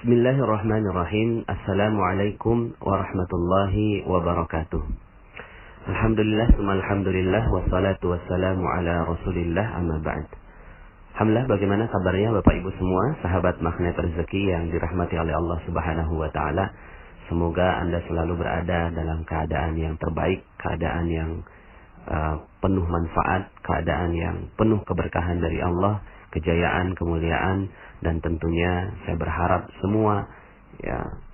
Bismillahirrahmanirrahim. Assalamualaikum warahmatullahi wabarakatuh. Alhamdulillah, alhamdulillah, wassalatu wassalamu ala rasulillah, amma ba'd. Alhamdulillah, bagaimana kabarnya Bapak Ibu semua, sahabat magnet rezeki yang dirahmati oleh Allah Subhanahu wa Ta'ala. Semoga Anda selalu berada dalam keadaan yang terbaik, keadaan yang penuh manfaat, keadaan yang penuh keberkahan dari Allah, kejayaan, kemuliaan, dan tentunya saya berharap semua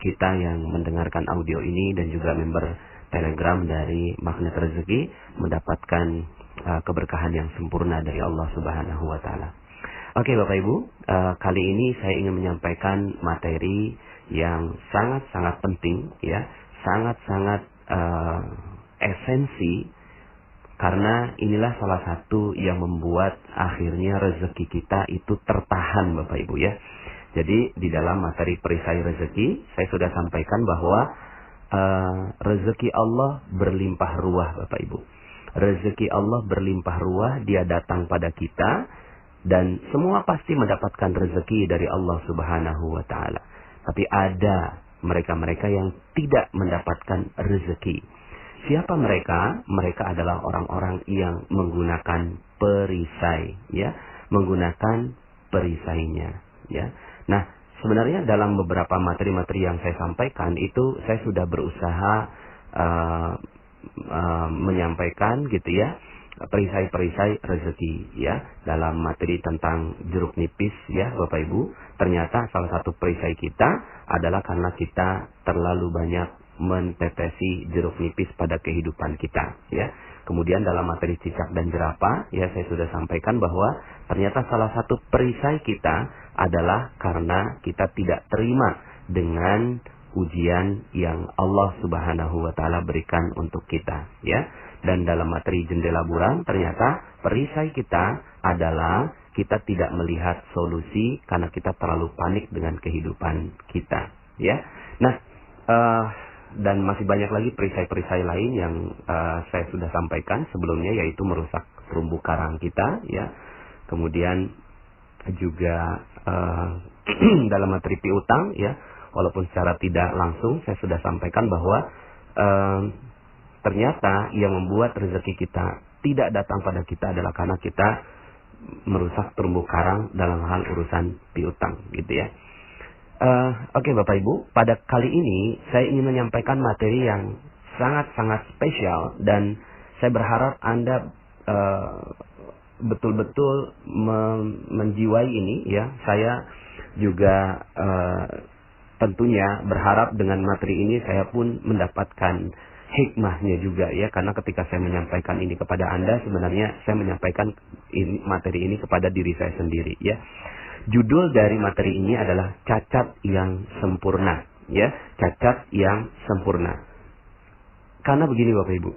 kita yang mendengarkan audio ini dan juga member Telegram dari Magnet Rezeki mendapatkan keberkahan yang sempurna dari Allah Subhanahu wa Ta'ala. Oke Bapak Ibu, kali ini saya ingin menyampaikan materi yang sangat-sangat penting, sangat-sangat esensi, karena inilah salah satu yang membuat akhirnya rezeki kita itu tertahan Bapak Ibu ya. Jadi di dalam materi perisai rezeki saya sudah sampaikan bahwa rezeki Allah berlimpah ruah Bapak Ibu. Rezeki Allah berlimpah ruah, dia datang pada kita dan semua pasti mendapatkan rezeki dari Allah Subhanahu wa Ta'ala. Tapi ada mereka-mereka yang tidak mendapatkan rezeki. Siapa mereka? Mereka adalah orang-orang yang menggunakan perisai, menggunakan perisainya, Nah, sebenarnya dalam beberapa materi-materi yang saya sampaikan itu saya sudah berusaha menyampaikan perisai-perisai rezeki, dalam materi tentang jeruk nipis, Bapak Ibu. Ternyata salah satu perisai kita adalah karena kita terlalu banyak mentetesi jeruk nipis pada kehidupan kita, Kemudian dalam materi cicak dan jerapah, saya sudah sampaikan bahwa ternyata salah satu perisai kita adalah karena kita tidak terima dengan ujian yang Allah Subhanahu wa Ta'ala berikan untuk kita, Dan dalam materi jendela buram, ternyata perisai kita adalah kita tidak melihat solusi karena kita terlalu panik dengan kehidupan kita, Nah, dan masih banyak lagi perisai-perisai lain yang saya sudah sampaikan sebelumnya, yaitu merusak terumbu karang kita, Kemudian juga dalam materi piutang, walaupun secara tidak langsung saya sudah sampaikan bahwa ternyata yang membuat rezeki kita tidak datang pada kita adalah karena kita merusak terumbu karang dalam hal urusan piutang, Oke Bapak Ibu, pada kali ini saya ingin menyampaikan materi yang sangat-sangat spesial dan saya berharap Anda betul-betul menjiwai ini, Saya juga tentunya berharap dengan materi ini saya pun mendapatkan hikmahnya juga, karena ketika saya menyampaikan ini kepada Anda, sebenarnya saya menyampaikan materi ini kepada diri saya sendiri, Judul dari materi ini adalah cacat yang sempurna, cacat yang sempurna. Karena begini Bapak Ibu,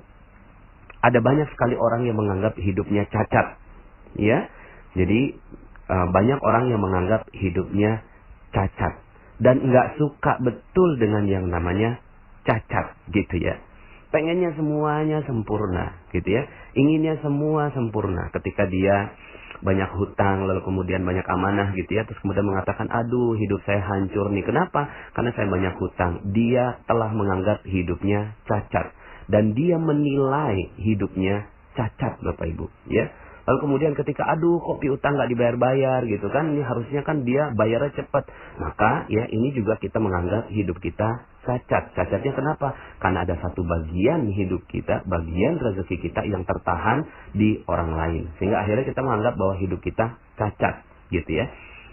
ada banyak sekali orang yang menganggap hidupnya cacat, Jadi banyak orang yang menganggap hidupnya cacat dan nggak suka betul dengan yang namanya cacat, Pengennya semuanya sempurna, Inginnya semua sempurna. Ketika dia banyak hutang, lalu kemudian banyak amanah, Terus kemudian mengatakan, aduh hidup saya hancur nih. Kenapa? Karena saya banyak hutang. Dia telah menganggap hidupnya cacat. Dan dia menilai hidupnya cacat, Bapak Ibu. Lalu kemudian ketika, aduh kok piutang nggak dibayar-bayar, Ini harusnya kan dia bayarnya cepat. Maka ini juga kita menganggap hidup kita cacat. Cacatnya kenapa? Karena ada satu bagian hidup kita, bagian rezeki kita yang tertahan di orang lain. Sehingga akhirnya kita menganggap bahwa hidup kita cacat,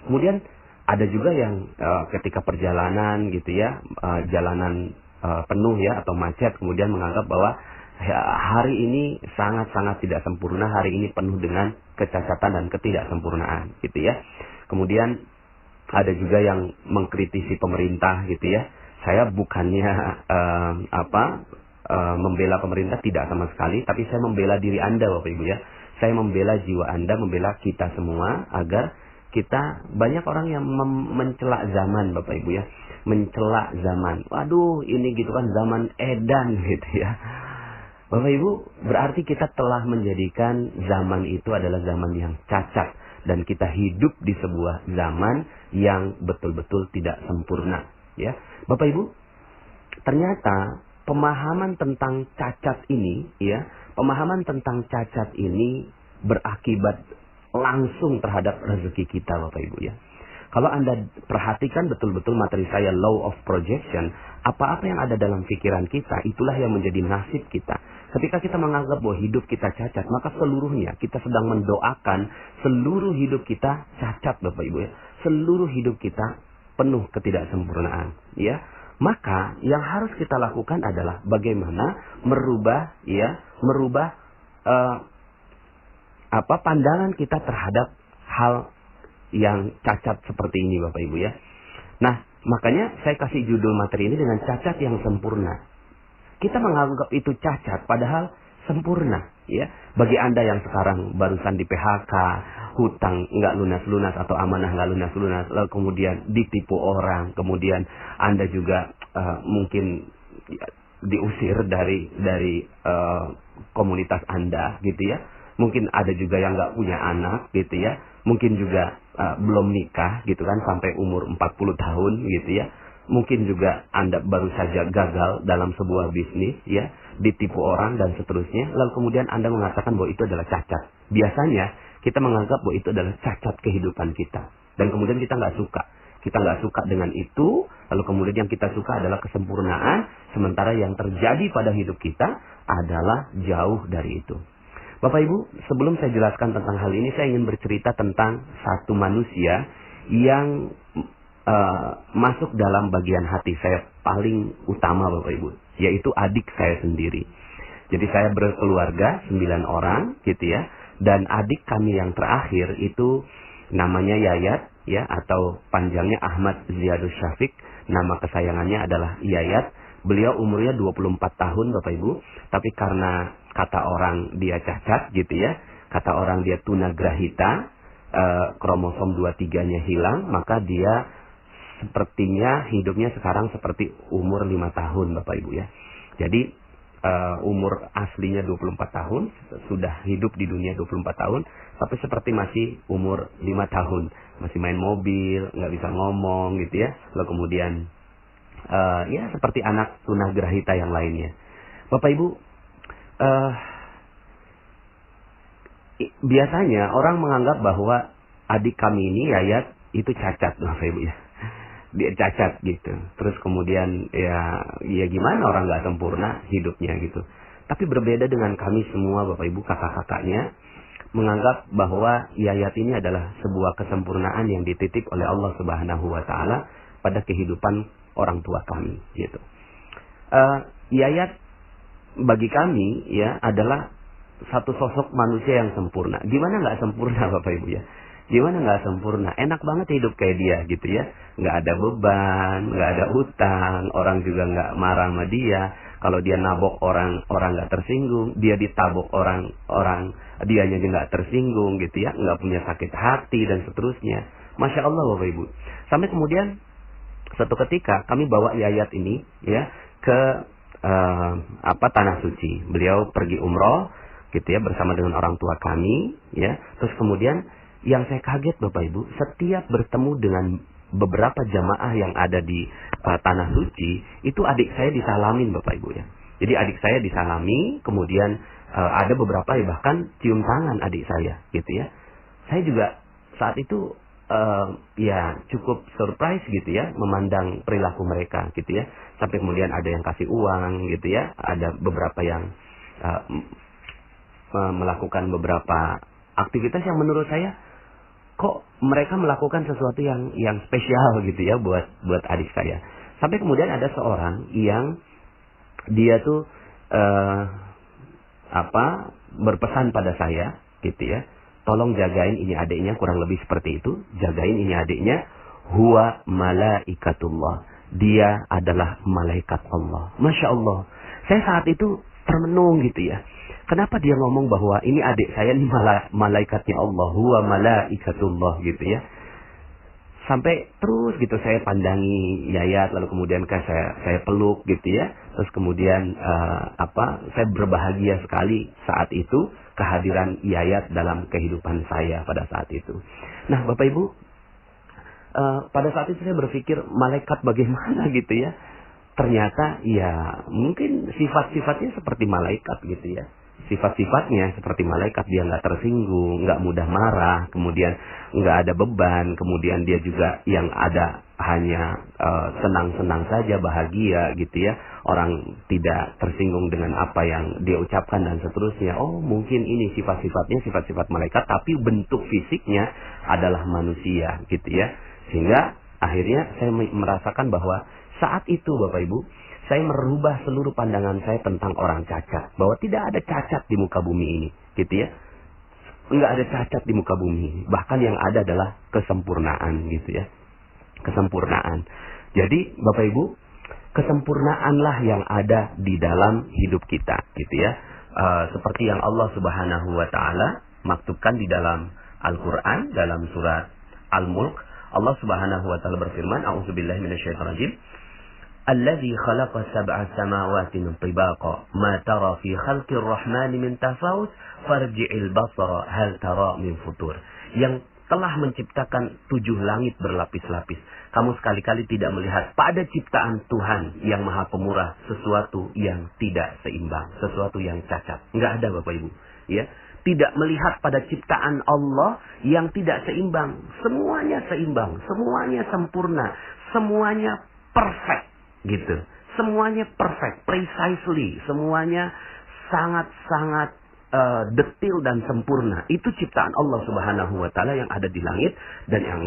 Kemudian ada juga yang ketika perjalanan, jalanan penuh atau macet, kemudian menganggap bahwa hari ini sangat-sangat tidak sempurna, hari ini penuh dengan kecacatan dan ketidaksempurnaan, Kemudian ada juga yang mengkritisi pemerintah, Saya bukannya membela pemerintah, tidak sama sekali, tapi saya membela diri Anda Bapak Ibu, Saya membela jiwa Anda, membela kita semua agar kita, banyak orang yang mencela zaman Bapak Ibu, mencela zaman. Waduh, ini zaman edan, Bapak Ibu, berarti kita telah menjadikan zaman itu adalah zaman yang cacat. Dan kita hidup di sebuah zaman yang betul-betul tidak sempurna. Ya, Bapak Ibu, ternyata pemahaman tentang cacat ini, ya, pemahaman tentang cacat ini berakibat langsung terhadap rezeki kita, Bapak Ibu, ya. Kalau Anda perhatikan betul-betul materi saya, law of projection, apa-apa yang ada dalam pikiran kita, itulah yang menjadi nasib kita. Ketika kita menganggap bahwa hidup kita cacat, maka seluruhnya kita sedang mendoakan seluruh hidup kita cacat, Bapak Ibu, ya. Seluruh hidup kita penuh ketidaksempurnaan, ya. Maka yang harus kita lakukan adalah bagaimana merubah pandangan kita terhadap hal yang cacat seperti ini, Bapak Ibu, ya. Nah, makanya saya kasih judul materi ini dengan cacat yang sempurna. Kita menganggap itu cacat padahal sempurna, ya. Bagi Anda yang sekarang barusan di PHK, hutang nggak lunas-lunas atau amanah nggak lunas-lunas, lalu kemudian ditipu orang, kemudian Anda juga mungkin diusir dari komunitas Anda, gitu ya. Mungkin ada juga yang nggak punya anak, gitu ya. Mungkin juga belum nikah, gitu kan, sampai umur 40 tahun, gitu ya. Mungkin juga Anda baru saja gagal dalam sebuah bisnis, ya, ditipu orang dan seterusnya. Lalu kemudian Anda mengatakan bahwa itu adalah cacat. Biasanya kita menganggap bahwa itu adalah cacat kehidupan kita. Dan kemudian kita nggak suka. Kita nggak suka dengan itu. Lalu kemudian yang kita suka adalah kesempurnaan. Sementara yang terjadi pada hidup kita adalah jauh dari itu. Bapak Ibu, sebelum saya jelaskan tentang hal ini, saya ingin bercerita tentang satu manusia yang masuk dalam bagian hati saya paling utama, Bapak Ibu, yaitu adik saya sendiri. Jadi saya berkeluarga 9 orang, gitu ya. Dan adik kami yang terakhir itu namanya Yayat, ya, atau panjangnya Ahmad Ziyadus Syafiq. Nama kesayangannya adalah Yayat. Beliau umurnya 24 tahun, Bapak Ibu. Tapi karena kata orang dia cacat, gitu ya. Kata orang dia tunagrahita, kromosom 23-nya hilang, maka dia sepertinya hidupnya sekarang seperti umur 5 tahun, Bapak Ibu, ya. Jadi umur aslinya 24 tahun, sudah hidup di dunia 24 tahun, tapi seperti masih umur 5 tahun. Masih main mobil, nggak bisa ngomong, gitu ya. Lalu kemudian ya seperti anak tunagrahita yang lainnya. Bapak Ibu, biasanya orang menganggap bahwa adik kami ini, Yayat, itu cacat, Bapak Ibu, ya. Dia cacat, gitu. Terus kemudian ya gimana, orang nggak sempurna hidupnya, gitu. Tapi berbeda dengan kami semua, Bapak Ibu, kakak-kakaknya, menganggap bahwa Yayat ini adalah sebuah kesempurnaan yang dititip oleh Allah Subhanahu wa Ta'ala pada kehidupan orang tua kami, gitu. Yayat bagi kami, ya, adalah satu sosok manusia yang sempurna. Gimana nggak sempurna, Bapak Ibu, ya? Gimana nggak sempurna? Enak banget hidup kayak dia, gitu ya. Nggak ada beban, nggak ada utang, orang juga nggak marah sama dia. Kalau dia nabok orang, orang nggak tersinggung. Dia ditabok orang, dianya juga nggak tersinggung, gitu ya. Nggak punya sakit hati dan seterusnya. Masya Allah, Bapak Ibu. Sampai kemudian suatu ketika kami bawa Yayat ini, ya, ke tanah suci. Beliau pergi umroh, gitu ya, bersama dengan orang tua kami, ya. Terus kemudian yang saya kaget, Bapak Ibu, setiap bertemu dengan beberapa jamaah yang ada di tanah suci, itu adik saya disalamin, Bapak Ibu, ya. Jadi adik saya disalami, kemudian ada beberapa ya bahkan cium tangan adik saya, gitu ya. Saya juga saat itu ya cukup surprise, gitu ya, memandang perilaku mereka, gitu ya. Sampai kemudian ada yang kasih uang, gitu ya. Ada beberapa yang melakukan beberapa aktivitas yang menurut saya, kok mereka melakukan sesuatu yang spesial, gitu ya, buat adik saya. Sampai kemudian ada seorang yang dia tuh berpesan pada saya, gitu ya, tolong jagain ini adiknya, kurang lebih seperti itu, jagain ini adiknya, huwa malaikatullah, dia adalah malaikat Allah. Masya Allah, saya saat itu termenung, gitu ya. Kenapa dia ngomong bahwa ini adik saya ini malaikatnya Allah, huwa malaikatullah, gitu ya. Sampai terus gitu saya pandangi Yayat, lalu kemudian saya peluk, gitu ya. Terus kemudian saya berbahagia sekali saat itu kehadiran Yayat dalam kehidupan saya pada saat itu. Nah, Bapak Ibu, pada saat itu saya berpikir malaikat bagaimana gitu ya. Ternyata ya mungkin sifat-sifatnya seperti malaikat gitu ya. Sifat-sifatnya seperti malaikat, dia nggak tersinggung, nggak mudah marah, kemudian nggak ada beban, kemudian dia juga yang ada hanya senang-senang saja, bahagia gitu ya. Orang tidak tersinggung dengan apa yang dia ucapkan dan seterusnya. Oh mungkin ini sifat-sifatnya sifat-sifat malaikat, tapi bentuk fisiknya adalah manusia gitu ya. Sehingga akhirnya saya merasakan bahwa saat itu Bapak Ibu, saya merubah seluruh pandangan saya tentang orang cacat. Bahwa tidak ada cacat di muka bumi ini. Gitu ya. Enggak ada cacat di muka bumi ini. Bahkan yang ada adalah kesempurnaan gitu ya. Kesempurnaan. Jadi Bapak Ibu, kesempurnaanlah yang ada di dalam hidup kita. Gitu ya. Seperti yang Allah Subhanahu wa Ta'ala maktubkan di dalam Al-Quran, dalam surat Al-Mulk. Allah Subhanahu wa Ta'ala berfirman, A'udzubillahi minasyaitonirrajim. Alladzi khalaqa sab'a samawati tibaqa ma tara fi khalqir rahmani min tafawut farji'il basara hal tara min futur. Yang telah menciptakan 7 langit berlapis-lapis. Kamu sekali-kali tidak melihat pada ciptaan Tuhan yang Maha Pemurah sesuatu yang tidak seimbang, sesuatu yang cacat. Enggak ada Bapak Ibu, ya. Tidak melihat pada ciptaan Allah yang tidak seimbang. Semuanya seimbang, semuanya sempurna, semuanya perfect. Gitu. Semuanya perfect, precisely, semuanya sangat-sangat detail dan sempurna. Itu ciptaan Allah Subhanahu wa Ta'ala yang ada di langit dan yang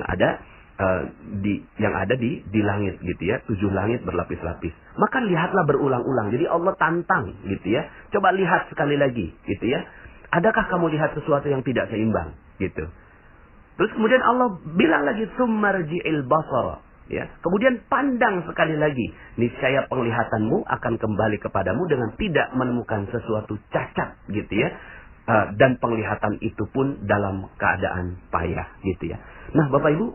ada di langit gitu ya. 7 langit berlapis-lapis. Maka lihatlah berulang-ulang. Jadi Allah tantang gitu ya. Coba lihat sekali lagi gitu ya. Adakah kamu lihat sesuatu yang tidak seimbang gitu. Terus kemudian Allah bilang lagi summarji'il basara. Ya, kemudian pandang sekali lagi, niscaya penglihatanmu akan kembali kepadamu dengan tidak menemukan sesuatu cacat, gitu ya. Dan penglihatan itu pun dalam keadaan payah, gitu ya. Nah, Bapak Ibu,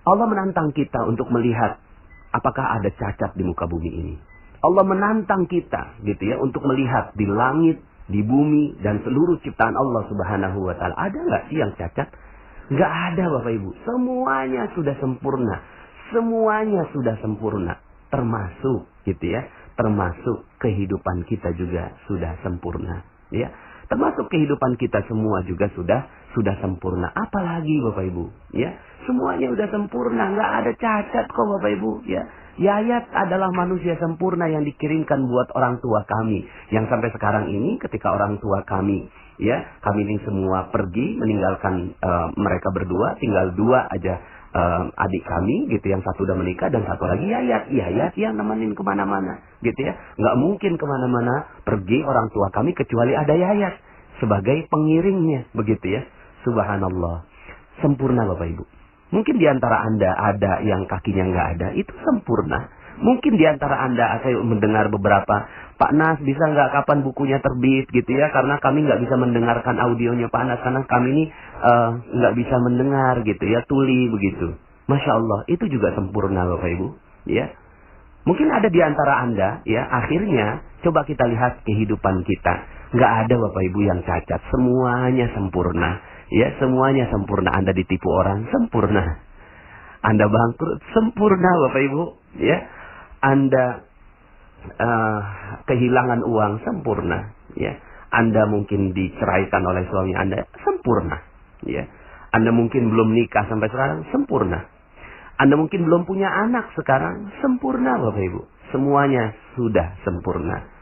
Allah menantang kita untuk melihat apakah ada cacat di muka bumi ini. Allah menantang kita, gitu ya, untuk melihat di langit, di bumi dan seluruh ciptaan Allah Subhanahu wa Ta'ala. Ada nggak sih yang cacat? Nggak ada Bapak Ibu. Semuanya sudah sempurna. Semuanya sudah sempurna. Termasuk gitu ya. Termasuk kehidupan kita juga sudah sempurna. Ya. Termasuk kehidupan kita semua juga sudah sempurna. Apalagi Bapak Ibu. Ya. Semuanya sudah sempurna. Nggak ada cacat kok Bapak Ibu. Ya. Yayat adalah manusia sempurna yang dikirimkan buat orang tua kami. Yang sampai sekarang ini ketika orang tua kami, ya, kami ini semua pergi meninggalkan mereka berdua, tinggal 2 aja adik kami gitu, yang satu udah menikah dan satu lagi Yayat yang nemenin kemana-mana gitu ya. Nggak mungkin kemana-mana pergi orang tua kami kecuali ada Yayat sebagai pengiringnya begitu ya. Subhanallah, sempurna Bapak Ibu. Mungkin di antara Anda ada yang kakinya nggak ada, itu sempurna. Mungkin di antara Anda, saya mendengar beberapa, Pak Nas bisa nggak kapan bukunya terbit gitu ya, karena kami nggak bisa mendengarkan audionya Pak Nas, karena kami ini nggak bisa mendengar gitu ya, tuli begitu. Masya Allah, itu juga sempurna Bapak Ibu. Ya, mungkin ada di antara Anda, ya, akhirnya coba kita lihat kehidupan kita. Nggak ada Bapak Ibu yang cacat, semuanya sempurna. Ya, semuanya sempurna. Anda ditipu orang, sempurna. Anda bangkrut, sempurna Bapak Ibu. Ya, Anda kehilangan uang, sempurna. Ya, Anda mungkin diceraikan oleh suami Anda, sempurna. Ya, Anda mungkin belum nikah sampai sekarang, sempurna. Anda mungkin belum punya anak sekarang, sempurna Bapak Ibu. Semuanya sudah sempurna.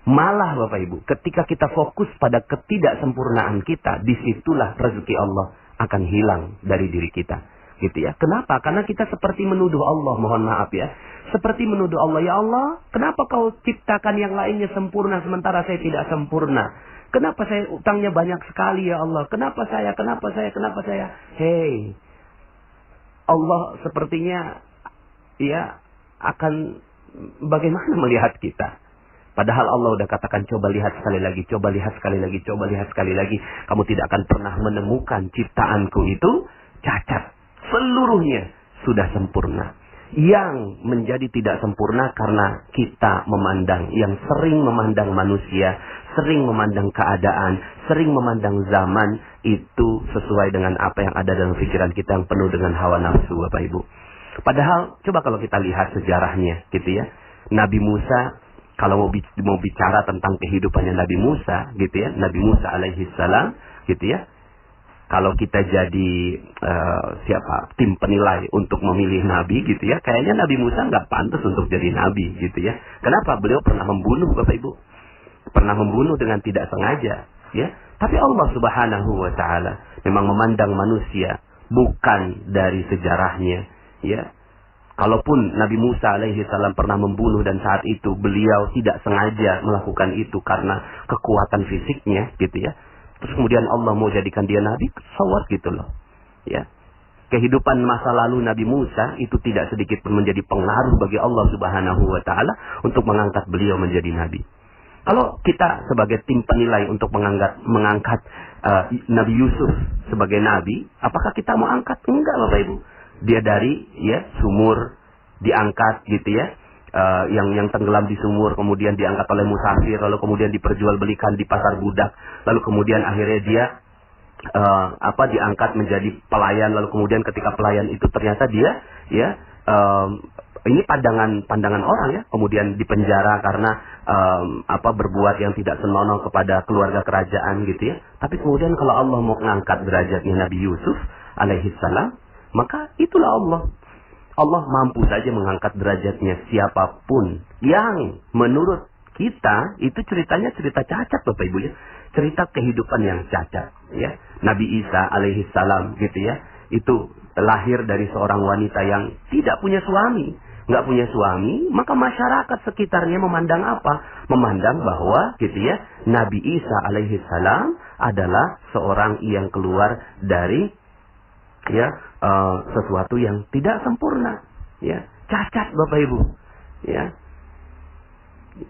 Malah Bapak Ibu, ketika kita fokus pada ketidaksempurnaan kita, disitulah rezeki Allah akan hilang dari diri kita. Gitu ya. Kenapa? Karena kita seperti menuduh Allah, mohon maaf ya. Seperti menuduh Allah, ya Allah, kenapa kau ciptakan yang lainnya sempurna sementara saya tidak sempurna? Kenapa saya utangnya banyak sekali ya Allah? Kenapa saya? Hei, Allah sepertinya ya akan bagaimana melihat kita? Padahal Allah udah katakan coba lihat sekali lagi, coba lihat sekali lagi, coba lihat sekali lagi. Kamu tidak akan pernah menemukan ciptaanku itu cacat. Seluruhnya sudah sempurna. Yang menjadi tidak sempurna karena kita memandang, yang sering memandang manusia sering memandang keadaan, sering memandang zaman itu sesuai dengan apa yang ada dalam pikiran kita yang penuh dengan hawa nafsu, Bapak Ibu. Padahal coba kalau kita lihat sejarahnya gitu ya. Nabi Musa, kalau mau bicara tentang kehidupannya Nabi Musa gitu ya, Nabi Musa alaihi salam gitu ya. Kalau kita jadi tim penilai untuk memilih nabi gitu ya, kayaknya Nabi Musa nggak pantas untuk jadi nabi gitu ya. Kenapa? Beliau pernah membunuh, Bapak Ibu. Pernah membunuh dengan tidak sengaja ya. Tapi Allah Subhanahu wa taala memang memandang manusia bukan dari sejarahnya ya. Kalaupun Nabi Musa alaihi salam pernah membunuh dan saat itu beliau tidak sengaja melakukan itu karena kekuatan fisiknya gitu ya. Terus kemudian Allah mau jadikan dia nabi, sawat gitu loh. Ya. Kehidupan masa lalu Nabi Musa itu tidak sedikit pun menjadi pengaruh bagi Allah Subhanahu wa taala untuk mengangkat beliau menjadi nabi. Kalau kita sebagai tim penilai untuk mengangkat Nabi Yusuf sebagai nabi, apakah kita mau angkat? Enggak, Bapak Ibu. Dia dari sumur diangkat gitu ya. Yang tenggelam di sumur, kemudian diangkat oleh musafir, lalu kemudian diperjualbelikan di pasar budak, lalu kemudian akhirnya dia diangkat menjadi pelayan, lalu kemudian ketika pelayan itu ternyata dia ini pandangan orang ya, kemudian dipenjara karena berbuat yang tidak senonoh kepada keluarga kerajaan gitu ya. Tapi kemudian kalau Allah mau mengangkat derajatnya Nabi Yusuf alaihi salam, maka itulah Allah mampu saja mengangkat derajatnya siapapun yang menurut kita itu ceritanya cerita cacat, Bapak Ibu ya. Cerita kehidupan yang cacat ya. Nabi Isa alaihi salam gitu ya. Itu lahir dari seorang wanita yang tidak punya suami. Nggak punya suami, maka masyarakat sekitarnya memandang apa? Memandang bahwa gitu ya, Nabi Isa alaihi salam adalah seorang yang keluar dari sesuatu yang tidak sempurna ya, cacat Bapak Ibu ya.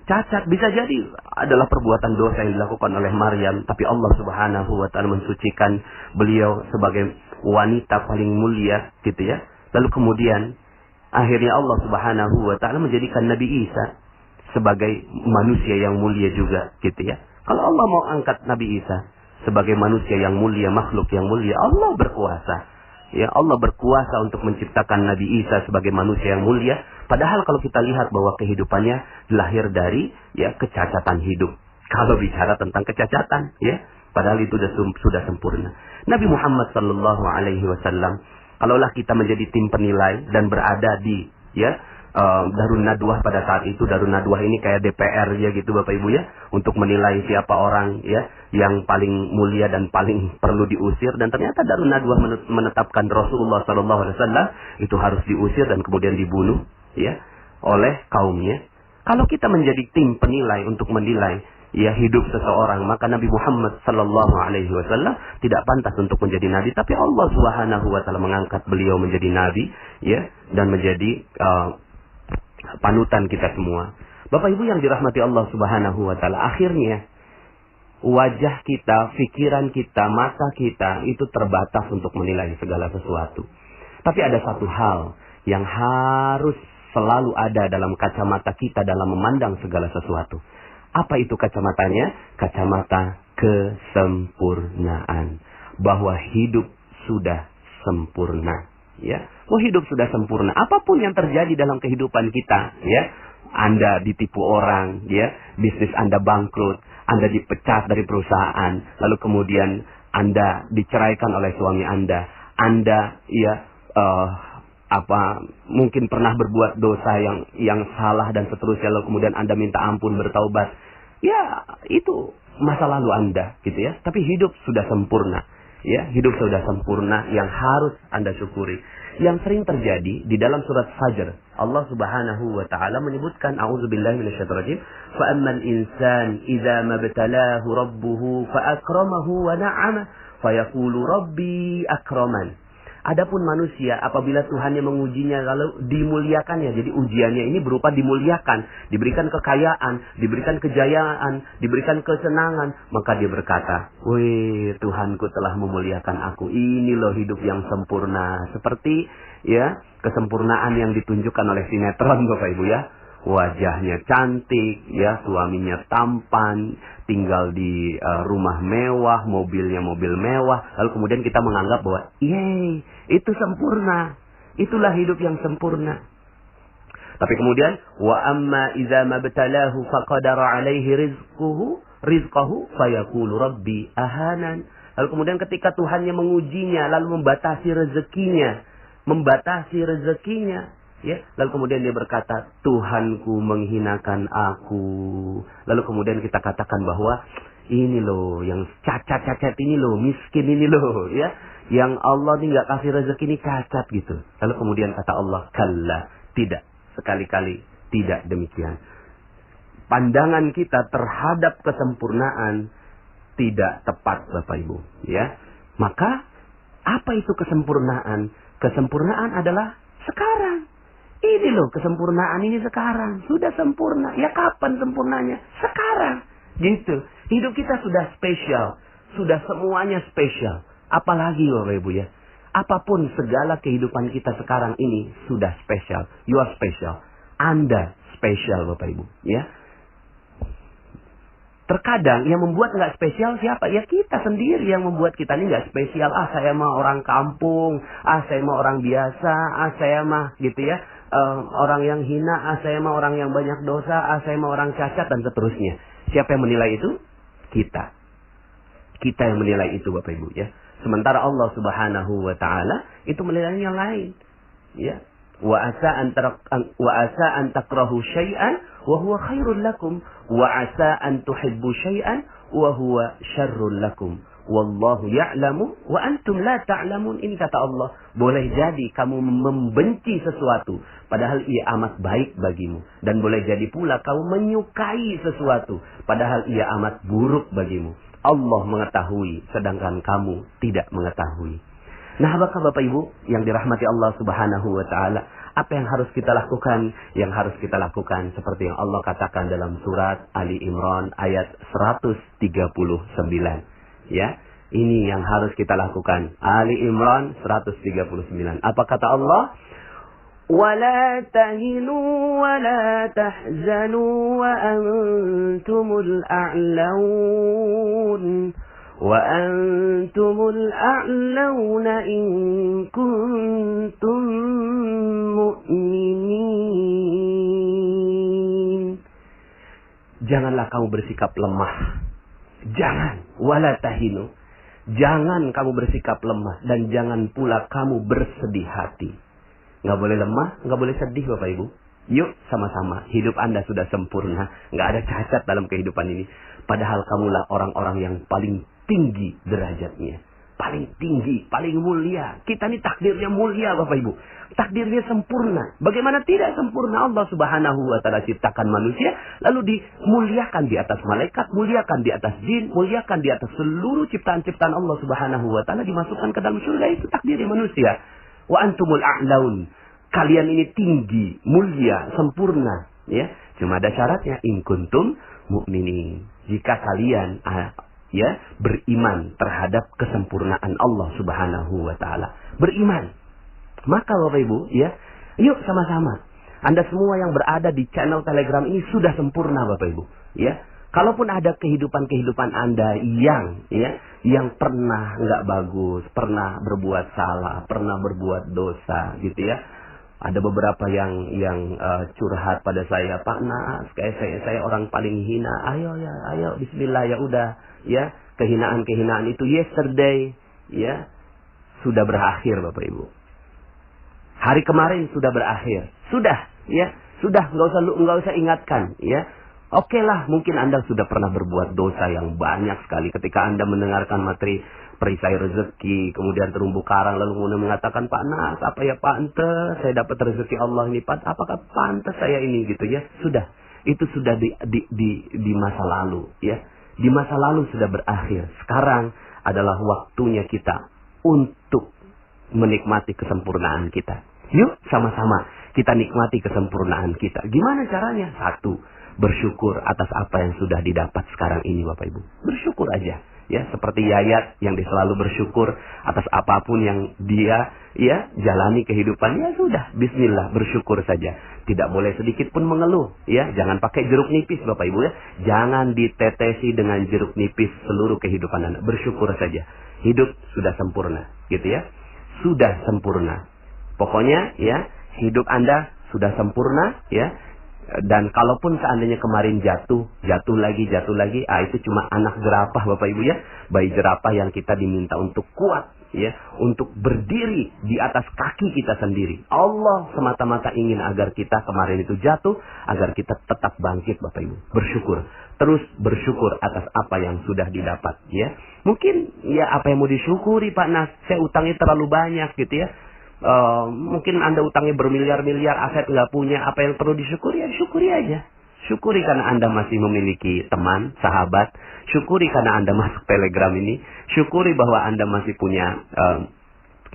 Cacat bisa jadi adalah perbuatan dosa yang dilakukan oleh Maryam, tapi Allah Subhanahu wa taala mensucikan beliau sebagai wanita paling mulia gitu ya. Lalu kemudian akhirnya Allah Subhanahu wa taala menjadikan Nabi Isa sebagai manusia yang mulia juga gitu ya. Kalau Allah mau angkat Nabi Isa sebagai manusia yang mulia, makhluk yang mulia, Allah berkuasa. Ya, Allah berkuasa untuk menciptakan Nabi Isa sebagai manusia yang mulia. Padahal kalau kita lihat bahwa kehidupannya lahir dari kecacatan hidup. Kalau bicara tentang kecacatan, ya, padahal itu sudah sempurna. Nabi Muhammad sallallahu alaihi wasallam, kalaulah kita menjadi tim penilai dan berada di Darun Nadwah pada saat itu. Darun Nadwah ini kayak DPR ya gitu Bapak Ibu ya, untuk menilai siapa orang ya yang paling mulia dan paling perlu diusir. Dan ternyata Darun Nadwah menetapkan Rasulullah SAW itu harus diusir dan kemudian dibunuh ya oleh kaumnya. Kalau kita menjadi tim penilai untuk menilai hidup seseorang, maka Nabi Muhammad sallallahu alaihi wasallam tidak pantas untuk menjadi nabi, tapi Allah Subhanahu wa taala mengangkat beliau menjadi nabi ya, dan menjadi panutan kita semua. Bapak Ibu yang dirahmati Allah Subhanahu wa taala, akhirnya wajah kita, pikiran kita, mata kita itu terbatas untuk menilai segala sesuatu. Tapi ada satu hal yang harus selalu ada dalam kacamata kita dalam memandang segala sesuatu. Apa itu kacamatanya? Kacamata kesempurnaan. Bahwa hidup sudah sempurna. Ya, hidup sudah sempurna. Apapun yang terjadi dalam kehidupan kita, ya, Anda ditipu orang, ya, bisnis Anda bangkrut, Anda dipecat dari perusahaan, lalu kemudian Anda diceraikan oleh suami Anda mungkin pernah berbuat dosa yang salah dan seterusnya, lalu kemudian Anda minta ampun, bertaubat. Ya, itu masa lalu Anda, gitu ya. Tapi hidup sudah sempurna. Ya, hidup sudah sempurna yang harus Anda syukuri. Yang sering terjadi di dalam surat Fajr, Allah Subhanahu wa taala menyebutkan, a'udzubillahi minasyaitonir rajim, fa ammal insan idza mabtalahu rabbuhu fa akramahu wa na'ama fa yaqulu rabbi akraman. Adapun manusia apabila Tuhannya mengujinya lalu dimuliakannya. Jadi ujiannya ini berupa dimuliakan, diberikan kekayaan, diberikan kejayaan, diberikan kesenangan, maka dia berkata, "Wih, Tuhanku telah memuliakan aku. Ini loh hidup yang sempurna." Seperti kesempurnaan yang ditunjukkan oleh sinetron Bapak Ibu ya. wajahnya cantik, ya, suaminya tampan, tinggal di rumah mewah, mobilnya mobil mewah, lalu kemudian kita menganggap bahwa, yeay, itu sempurna, itulah hidup yang sempurna. Tapi kemudian, wa amma idza mabtalahu faqadara alaihi rizqahu fayaqulu rabbi ahanan. Lalu kemudian ketika Tuhannya mengujinya, lalu membatasi rezekinya, ya. Lalu kemudian dia berkata, Tuhanku menghinakan aku. Lalu kemudian kita katakan bahwa ini loh, yang cacat-cacat ini loh, miskin ini loh, ya. Yang Allah ini nggak kasih rezeki ini cacat gitu. Lalu kemudian kata Allah, kalla, tidak. Sekali-kali tidak demikian. Pandangan kita terhadap kesempurnaan tidak tepat, Bapak Ibu, ya. Maka apa itu kesempurnaan? Kesempurnaan adalah sekarang. Ini loh, kesempurnaan ini sekarang. Sudah sempurna. Ya kapan sempurnanya? Sekarang. Gitu. Hidup kita sudah spesial. Sudah semuanya spesial. Apalagi Bapak Ibu, ya. Apapun segala kehidupan kita sekarang ini sudah spesial. You are special. Anda spesial Bapak Ibu, ya. Terkadang yang membuat nggak spesial siapa? Ya kita sendiri yang membuat kita ini nggak spesial. Ah, saya mah orang kampung. Ah, saya mah orang biasa. Ah, saya mah gitu ya. Orang yang hina. Ah, saya mah orang yang banyak dosa. Ah, saya mah orang cacat dan seterusnya. Siapa yang menilai itu? Kita. Kita yang menilai itu Bapak Ibu, ya. Sementara Allah Subhanahu wa taala itu menilai yang lain. Ya. Wa asa an takrahu syai'an wa huwa khairul lakum wa asa an tuhibbu syai'an wa huwa syarrul lakum. Wallahu ya'lamu wa antum la ta'lamun. Ini kata Allah, boleh jadi kamu membenci sesuatu padahal ia amat baik bagimu, dan boleh jadi pula kamu menyukai sesuatu padahal ia amat buruk bagimu. Allah mengetahui sedangkan kamu tidak mengetahui. Nah, apakah Bapak Ibu yang dirahmati Allah Subhanahu wa taala, apa yang harus kita lakukan? Yang harus kita lakukan seperti yang Allah katakan dalam surat Ali Imran ayat 139. Ya, ini yang harus kita lakukan. Ali Imran 139. Apa kata Allah? وَلَا تَهِنُوا وَلَا تَحْزَنُوا وَأَنْتُمُ الْأَعْلَوْنَ وَأَنْتُمُ الْأَعْلَوْنَ إِن كُنتُم مُؤْمِنِينَ. Janganlah kamu bersikap lemah. Jangan. وَلَا تَهِنُوا. Jangan kamu bersikap lemah. Dan jangan pula kamu bersedih hati. Nggak boleh lemah, nggak boleh sedih Bapak Ibu. Yuk sama-sama, hidup Anda sudah sempurna. Nggak ada cacat dalam kehidupan ini. Padahal kamulah orang-orang yang paling tinggi derajatnya. Paling tinggi, paling mulia. Kita ini takdirnya mulia Bapak Ibu. Takdirnya sempurna. Bagaimana tidak sempurna? Allah Subhanahu wa taala ciptakan manusia, lalu dimuliakan di atas malaikat, muliakan di atas jin, muliakan di atas seluruh ciptaan-ciptaan Allah Subhanahu wa taala, dimasukkan ke dalam surga. Itu takdirnya manusia. Wa antumul a'laun. Kalian ini tinggi, mulia, sempurna, ya. Cuma ada syaratnya, in kuntum mu'minin. Jika kalian ya beriman terhadap kesempurnaan Allah Subhanahu wa taala. Beriman. Maka Bapak Ibu, ya, yuk sama-sama. Anda semua yang berada di channel Telegram ini sudah sempurna Bapak Ibu, ya. Kalaupun ada kehidupan Anda yang pernah nggak bagus, pernah berbuat salah, pernah berbuat dosa, gitu ya. Ada beberapa yang curhat pada saya, Pak Nas, kayak saya orang paling hina. Ayo, Bismillah, ya udah, ya. Kehinaan itu yesterday, ya, sudah berakhir Bapak Ibu. Hari kemarin sudah berakhir, sudah, ya, sudah, nggak usah ingatkan, ya. Oke lah, mungkin Anda sudah pernah berbuat dosa yang banyak sekali. Ketika Anda mendengarkan materi perisai rezeki, kemudian terumbu karang, lalu kemudian mengatakan, Pak Nas, apa ya pantes saya dapat rezeki Allah ini, apakah pantas saya ini, gitu ya. Sudah, itu sudah di masa lalu, ya. Di masa lalu sudah berakhir. Sekarang adalah waktunya kita untuk menikmati kesempurnaan kita. Yuk sama-sama kita nikmati kesempurnaan kita. Gimana caranya? Satu, bersyukur atas apa yang sudah didapat sekarang ini Bapak Ibu. Bersyukur aja. Ya, seperti Yayat yang dia selalu bersyukur atas apapun yang dia jalani kehidupan. Ya sudah, bismillah, bersyukur saja. Tidak boleh sedikit pun mengeluh, ya. Jangan pakai jeruk nipis Bapak Ibu ya. Jangan ditetesi dengan jeruk nipis seluruh kehidupan Anda. Bersyukur saja. Hidup sudah sempurna, gitu ya. Sudah sempurna. Pokoknya ya, hidup Anda sudah sempurna, ya. Dan kalaupun seandainya kemarin jatuh lagi, itu cuma anak jerapah Bapak Ibu ya. Bayi jerapah yang kita diminta untuk kuat, ya, untuk berdiri di atas kaki kita sendiri. Allah semata-mata ingin agar kita kemarin itu jatuh, agar kita tetap bangkit Bapak Ibu. Bersyukur. Terus bersyukur atas apa yang sudah didapat, ya. Mungkin ya apa yang mau disyukuri Pak Nas, saya utangnya terlalu banyak gitu ya. Mungkin Anda utangnya bermiliar-miliar, aset nggak punya, apa yang perlu disyukuri ya syukuri aja. Syukuri karena Anda masih memiliki teman, sahabat. Syukuri karena Anda masuk Telegram ini. Syukuri bahwa Anda masih punya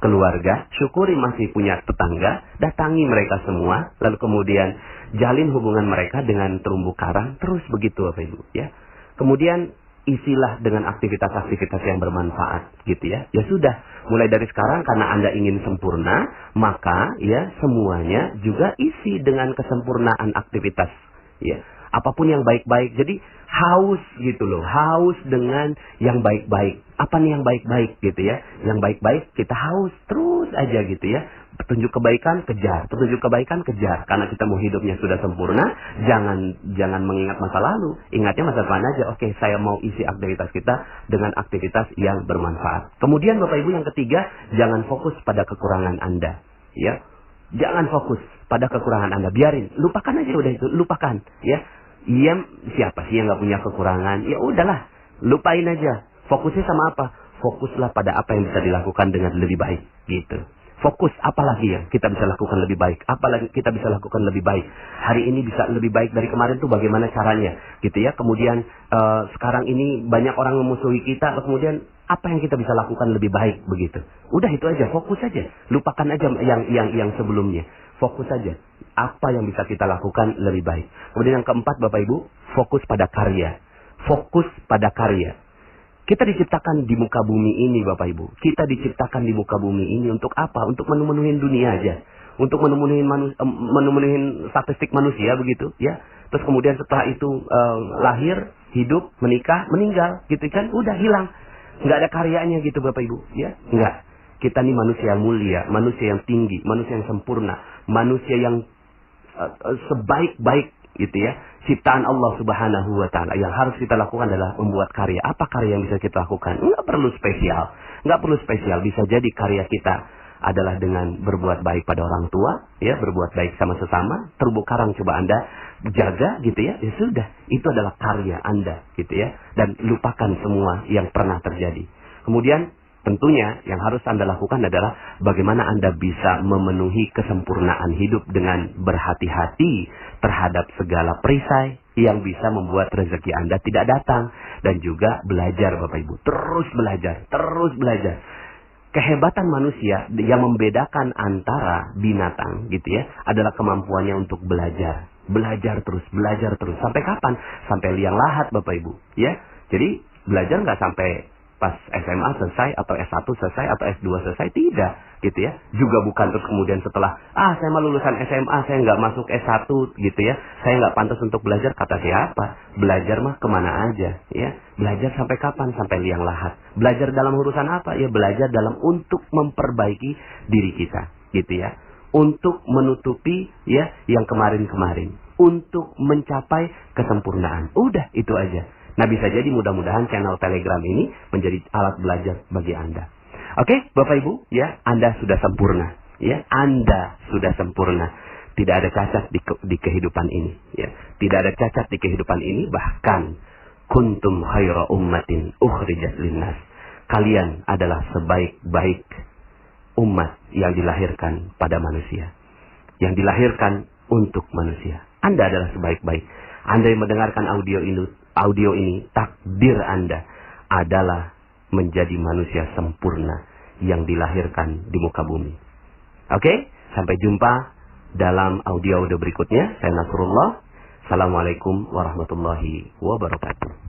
keluarga. Syukuri masih punya tetangga. Datangi mereka semua, lalu kemudian jalin hubungan mereka dengan terumbu karang. Terus begitu Bapak Ibu ya. Kemudian isilah dengan aktivitas-aktivitas yang bermanfaat gitu ya. Ya sudah, mulai dari sekarang karena Anda ingin sempurna, maka ya semuanya juga isi dengan kesempurnaan aktivitas ya. Apapun yang baik-baik. Jadi haus gitu loh, haus dengan yang baik-baik. Apa nih yang baik-baik gitu ya? Yang baik-baik kita haus terus aja gitu ya. Petunjuk kebaikan kejar, petunjuk kebaikan kejar. Karena kita mau hidupnya sudah sempurna, jangan mengingat masa lalu. Ingatnya masa depan aja. Oke, saya mau isi aktivitas kita dengan aktivitas yang bermanfaat. Kemudian Bapak Ibu yang ketiga, jangan fokus pada kekurangan Anda. Ya, jangan fokus pada kekurangan Anda. Biarin, lupakan aja udah itu, lupakan. Ya, siapa sih yang nggak punya kekurangan? Ya udahlah, lupain aja. Fokusnya sama apa? Fokuslah pada apa yang bisa dilakukan dengan lebih baik. Gitu. Fokus apalagi yang kita bisa lakukan lebih baik, apalagi kita bisa lakukan lebih baik. Hari ini bisa lebih baik dari kemarin tuh bagaimana caranya, gitu ya. Kemudian sekarang ini banyak orang memusuhi kita, kemudian apa yang kita bisa lakukan lebih baik begitu. Udah itu aja, fokus aja. Lupakan aja yang sebelumnya. Fokus saja apa yang bisa kita lakukan lebih baik. Kemudian yang keempat Bapak Ibu, fokus pada karya. Fokus pada karya. Kita diciptakan di muka bumi ini Bapak Ibu. Kita diciptakan di muka bumi ini untuk apa? Untuk memenuhi dunia aja. Untuk memenuhi statistik manusia begitu ya. Terus kemudian setelah itu lahir, hidup, menikah, meninggal gitu kan. Udah hilang. Nggak ada karyanya gitu Bapak Ibu ya. Nggak. Kita ini manusia mulia, manusia yang tinggi, manusia yang sempurna, manusia yang sebaik-baik gitu ya. Ciptaan Allah Subhanahu wa Ta'ala. Yang harus kita lakukan adalah membuat karya. Apa karya yang bisa kita lakukan? Nggak perlu spesial. Nggak perlu spesial. Bisa jadi karya kita adalah dengan berbuat baik pada orang tua, ya, berbuat baik sama sesama. Terumbu karang coba Anda jaga gitu ya. Ya sudah, itu adalah karya Anda gitu ya. Dan lupakan semua yang pernah terjadi. Kemudian tentunya yang harus Anda lakukan adalah bagaimana Anda bisa memenuhi kesempurnaan hidup dengan berhati-hati terhadap segala perisai yang bisa membuat rezeki Anda tidak datang. Dan juga belajar Bapak Ibu. Terus belajar, terus belajar. Kehebatan manusia yang membedakan antara binatang gitu ya adalah kemampuannya untuk belajar. Belajar terus. Sampai kapan? Sampai liang lahat Bapak Ibu ya. Jadi belajar nggak sampai pas SMA selesai atau S1 selesai atau S2 selesai, tidak gitu ya. Juga bukan terus kemudian setelah saya mah lulusan SMA saya nggak masuk S1 gitu ya, saya nggak pantas untuk belajar. Kata siapa? Belajar mah kemana aja ya. Belajar sampai kapan? Sampai liang lahat. Belajar dalam urusan apa? Ya belajar dalam untuk memperbaiki diri kita gitu ya, untuk menutupi ya yang kemarin-kemarin, untuk mencapai kesempurnaan. Udah itu aja. Nah, bisa jadi mudah-mudahan channel Telegram ini menjadi alat belajar bagi Anda. Oke, Bapak Ibu, ya, Anda sudah sempurna, ya. Anda sudah sempurna. Tidak ada cacat di kehidupan ini, ya. Tidak ada cacat di kehidupan ini, bahkan kuntum khaira ummatin ukhrijat linnas. Kalian adalah sebaik-baik umat yang dilahirkan pada manusia. Yang dilahirkan untuk manusia. Anda adalah sebaik-baik. Anda yang mendengarkan audio ini, takdir Anda adalah menjadi manusia sempurna yang dilahirkan di muka bumi. Oke, sampai jumpa dalam audio berikutnya. Saya Nasrullah. Assalamualaikum warahmatullahi wabarakatuh.